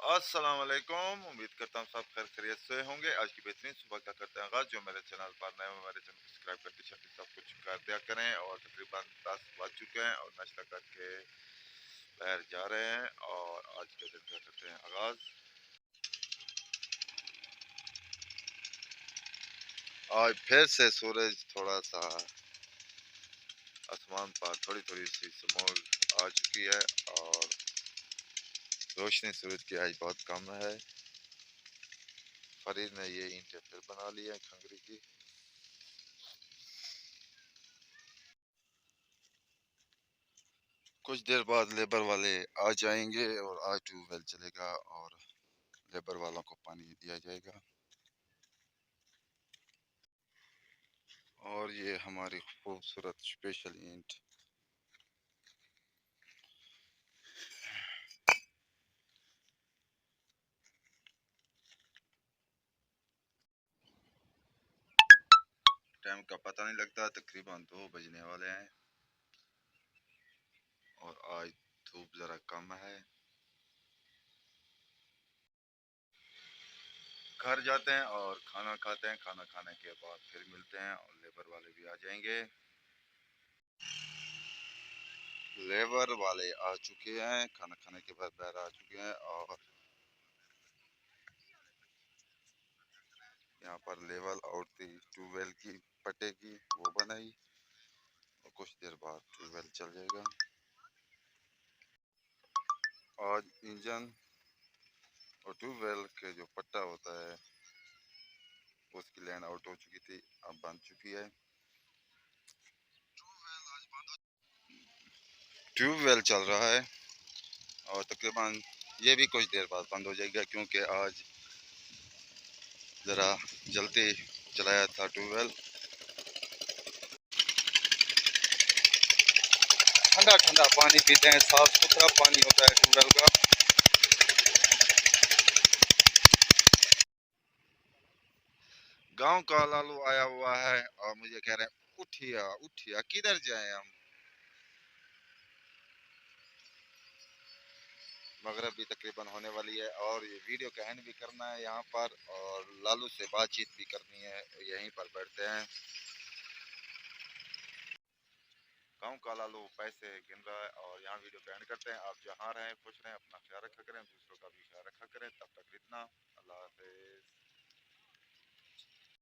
अस्सलाम वालेकुम। उम्मीद करता हूँ सब खैर खैरियत से होंगे। आज की बेहतरीन सुबह का करते हैं आगाज़। जो मेरे चैनल पर नए हैं मेरे चैनल को सब्सक्राइब करके छठी सब कुछ कर दिया करें। और तकरीबन 10 बज चुके हैं और नाश्ता करके बाहर जा रहे हैं और आज के दिन का करते हैं आगाज़। आज फिर से सूरज थोड़ा सा आसमान पर थोड़ी थोड़ी सी चमक आ चुकी है और रोशनी सूरज की आज बहुत कम है। फरीद ने ये ईंटें फिर बना ली है खंगरी की। कुछ देर बाद लेबर वाले आ जाएंगे और आज ट्यूबवेल चलेगा और लेबर वालों को पानी दिया जाएगा। और ये हमारी खूबसूरत स्पेशल ईंट टाइम का पता नहीं लगता, तकरीबन 2 बजने वाले हैं और आज धूप ज़रा कम है। घर जाते हैं और खाना खाते हैं। खाना खाने के बाद फिर मिलते हैं और लेबर वाले भी आ जाएंगे। लेबर वाले आ चुके हैं, खाना खाने के बाद बाहर आ चुके हैं और यहाँ पर लेवल और थी ट्यूबवेल की पट्टे की वो बनाई और कुछ देर बाद ट्यूबवेल चल जाएगा। आज इंजन और ट्यूबवेल के जो पट्टा होता है उसकी लाइन आउट हो चुकी थी, अब बन चुकी है। ट्यूबवेल चल रहा है और तकरीबन ये भी कुछ देर बाद बंद हो जाएगा क्योंकि आज ज़रा जल्दी चलाया था ट्यूबवेल। ठंडा ठंडा पानी पीते हैं, साफ सुथरा पानी होता है ट्यूबवेल का। गांव का लालू आया हुआ है और मुझे कह रहे हैं उठिया उठिया, किधर जाएं हम। मगरब भी तकरीबन होने वाली है और ये वीडियो का एंड भी करना है यहाँ पर और लालू से बातचीत भी करनी है। यहीं पर बैठते हैं। गाँव का लालू पैसे गिन रहा है और यहाँ वीडियो का एंड करते हैं। आप जहाँ रहें खुश रहें, अपना ख्याल रखा करें, दूसरों का भी ख्याल रखा करें।